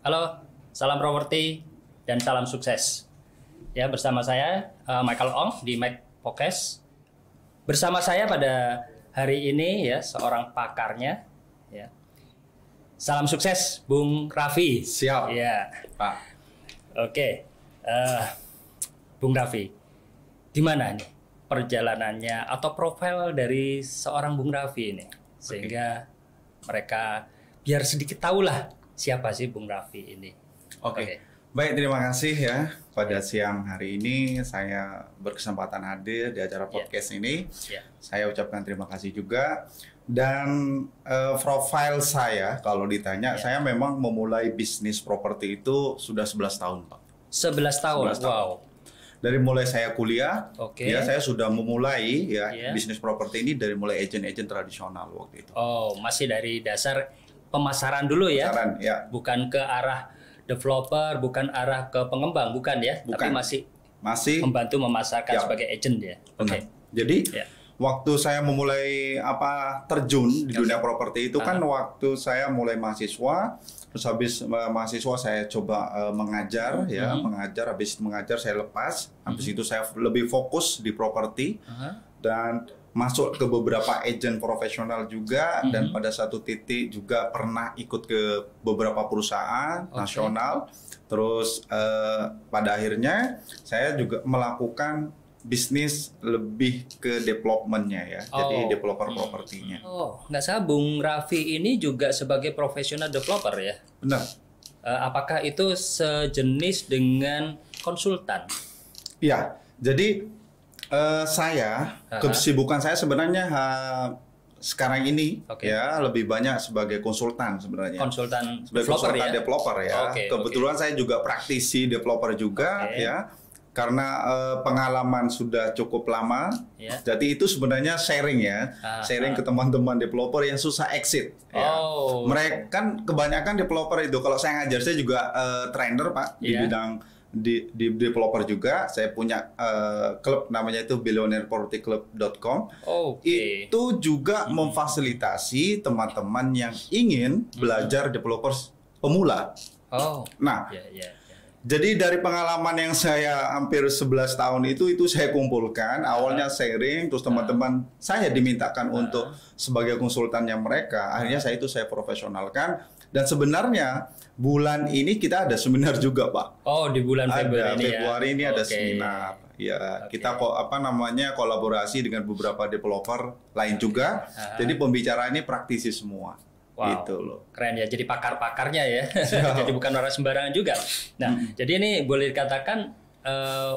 Halo, salam properti dan salam sukses. Ya, bersama saya Michael Ong di Mike Podcast. Bersama saya pada hari ini ya seorang pakarnya ya. Salam sukses Bung Raffi. Siap. Ya. Pak. Oke. Bung Raffi. Gimana nih perjalanannya atau profil dari seorang Bung Raffi ini sehingga mereka biar sedikit tahu lah siapa sih Bung Raffi ini? Oke. Baik, terima kasih ya. Pada siang hari ini saya berkesempatan hadir di acara podcast ini. Saya ucapkan terima kasih juga. Dan profil saya kalau ditanya, saya memang memulai bisnis properti itu sudah 11 tahun, Pak. 11 tahun. 11 tahun. Wow. Dari mulai saya kuliah, ya saya sudah memulai bisnis properti ini dari mulai agent-agent tradisional waktu itu. Oh, masih dari dasar pemasaran dulu ya? Pemasaran, ya. Bukan ke arah developer, bukan arah ke pengembang, bukan ya? Bukan. Tapi masih membantu memasarkan sebagai agent ya? Oke. Jadi waktu saya memulai terjun di dunia properti itu kan waktu saya mulai mahasiswa, terus habis mahasiswa saya coba mengajar mengajar, habis mengajar saya lepas, habis itu saya lebih fokus di properti dan masuk ke beberapa agent profesional juga dan pada satu titik juga pernah ikut ke beberapa perusahaan nasional. Terus pada akhirnya saya juga melakukan bisnis lebih ke developmentnya ya, jadi developer propertinya. Oh, nggak salah Bung Raffi ini juga sebagai profesional developer ya? Benar. Apakah itu sejenis dengan konsultan? Ya, jadi saya kesibukan saya sebenarnya sekarang ini ya lebih banyak sebagai konsultan sebenarnya. Konsultan sebagai developer konsultan developer ya. Kebetulan saya juga praktisi developer juga ya. Karena pengalaman sudah cukup lama, jadi itu sebenarnya sharing ya, sharing ke teman-teman developer yang susah exit. Mereka kan kebanyakan developer itu, kalau saya ngajar saya juga trainer Pak di bidang di developer juga. Saya punya klub namanya itu billionairepropertyclub.com. Itu juga memfasilitasi teman-teman yang ingin belajar developers pemula. Jadi dari pengalaman yang saya hampir 11 tahun itu saya kumpulkan, awalnya sharing, terus teman-teman saya dimintakan untuk sebagai konsultannya mereka. Akhirnya saya profesionalkan, dan sebenarnya bulan ini kita ada seminar juga, Pak. Oh, di bulan Februari ini ada seminar. Ya, kita kolaborasi dengan beberapa developer lain juga. Jadi pembicara ini praktisi semua. Wow, gitu loh. Keren ya, jadi pakar-pakarnya ya. Jadi bukan orang sembarangan juga. Nah, jadi ini boleh dikatakan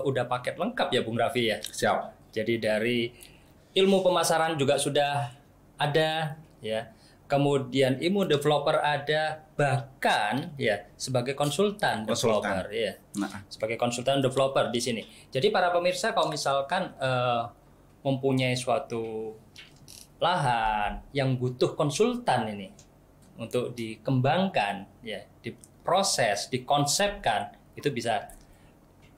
udah paket lengkap ya Bung Raffi ya. Siap. Jadi dari ilmu pemasaran juga sudah ada ya. Kemudian ilmu developer ada, bahkan ya sebagai konsultan developer ya. Sebagai konsultan developer di sini. Jadi para pemirsa kalau misalkan mempunyai suatu lahan yang butuh konsultan ini untuk dikembangkan ya, diproses, dikonsepkan, itu bisa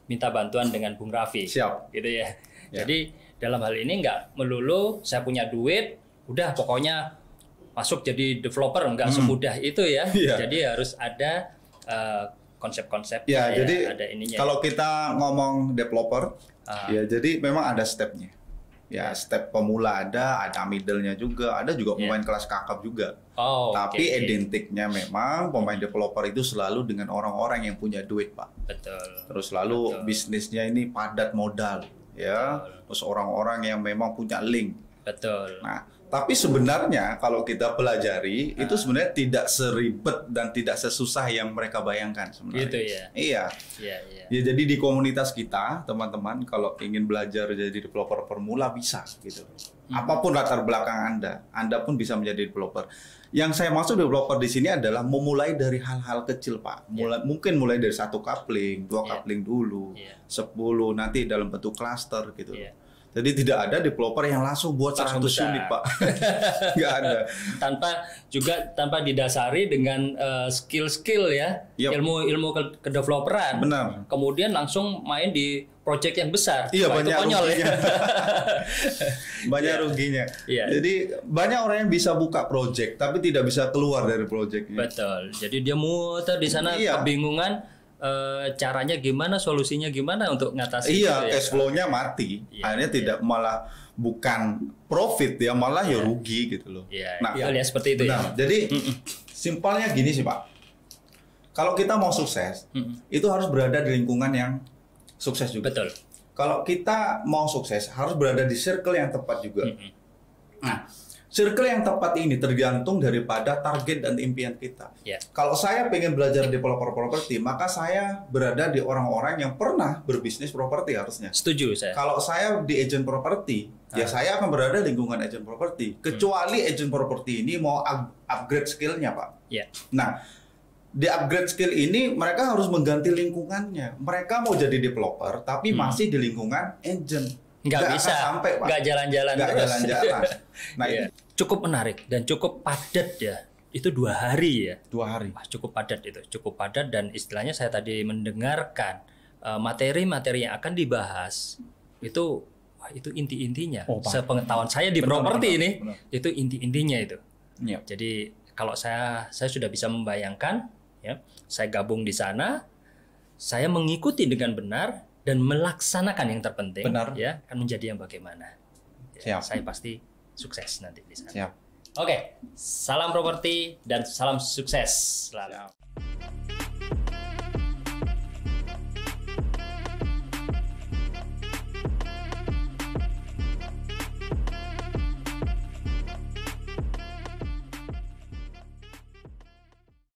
minta bantuan dengan Bung Raffi. Siap. Gitu ya. Jadi dalam hal ini nggak melulu saya punya duit, udah pokoknya masuk jadi developer, nggak semudah itu ya. Jadi harus ada konsep-konsep. Jadi ada ininya. Kalau kita ngomong developer, ya jadi memang ada stepnya. Ya, step pemula ada middle-nya juga, ada juga pemain kelas kakap juga. Tapi identiknya memang pemain developer itu selalu dengan orang-orang yang punya duit, Pak. Betul. Terus selalu bisnisnya ini padat modal, ya. Terus orang-orang yang memang punya link. Betul. Nah, tapi sebenarnya kalau kita pelajari itu sebenarnya tidak seribet dan tidak sesusah yang mereka bayangkan sebenarnya. Gitu ya. Iya. Ya, jadi di komunitas kita, teman-teman kalau ingin belajar jadi developer pemula bisa gitu. Apapun latar belakang Anda pun bisa menjadi developer. Yang saya maksud developer di sini adalah memulai dari hal-hal kecil, Pak. Mungkin mulai dari 1 coupling, 2 coupling dulu, 10 nanti dalam bentuk cluster gitu. Jadi tidak ada developer yang langsung buat 100 unit, Pak. Nggak ada. Tanpa didasari dengan skill-skill ya, ilmu kedeveloperan. Benar. Kemudian langsung main di proyek yang besar. Iya, wah, banyak itu konyol ruginya. ya. Banyak ruginya. Iya. Jadi banyak orang yang bisa buka proyek tapi tidak bisa keluar dari proyeknya. Betul. Jadi dia muter di sana kebingungan caranya gimana, solusinya gimana untuk ngatasi itu ya. Cash flow-nya mati. Akhirnya tidak malah bukan profit ya, malah ya rugi gitu loh. Nah, ya seperti itu ya. Jadi simpelnya gini sih Pak. Kalau kita mau sukses, itu harus berada di lingkungan yang sukses juga. Betul. Kalau kita mau sukses, harus berada di circle yang tepat juga. Nah, circle yang tepat ini tergantung daripada target dan impian kita. Kalau saya pengen belajar developer properti, maka saya berada di orang-orang yang pernah berbisnis properti harusnya. Setuju saya. Kalau saya di agent properti, ya saya akan berada di lingkungan agent properti. Kecuali agent properti ini mau upgrade skill-nya, Pak. Nah, di upgrade skill ini mereka harus mengganti lingkungannya. Mereka mau jadi developer tapi masih di lingkungan agent. Nggak bisa sampai, Pak. Nggak jalan-jalan. Nah, cukup menarik dan cukup padat ya. Itu 2 hari ya. 2 hari. Wah, cukup padat itu. Cukup padat dan istilahnya saya tadi mendengarkan materi-materi yang akan dibahas itu itu inti-intinya. Sepengetahuan saya di properti ini itu inti-intinya itu. Jadi kalau saya sudah bisa membayangkan ya, saya gabung di sana, saya mengikuti dengan benar dan melaksanakan yang terpenting ya, akan menjadi yang bagaimana. Ya, saya pasti sukses nanti di sana. Oke, salam properti dan salam sukses selalu.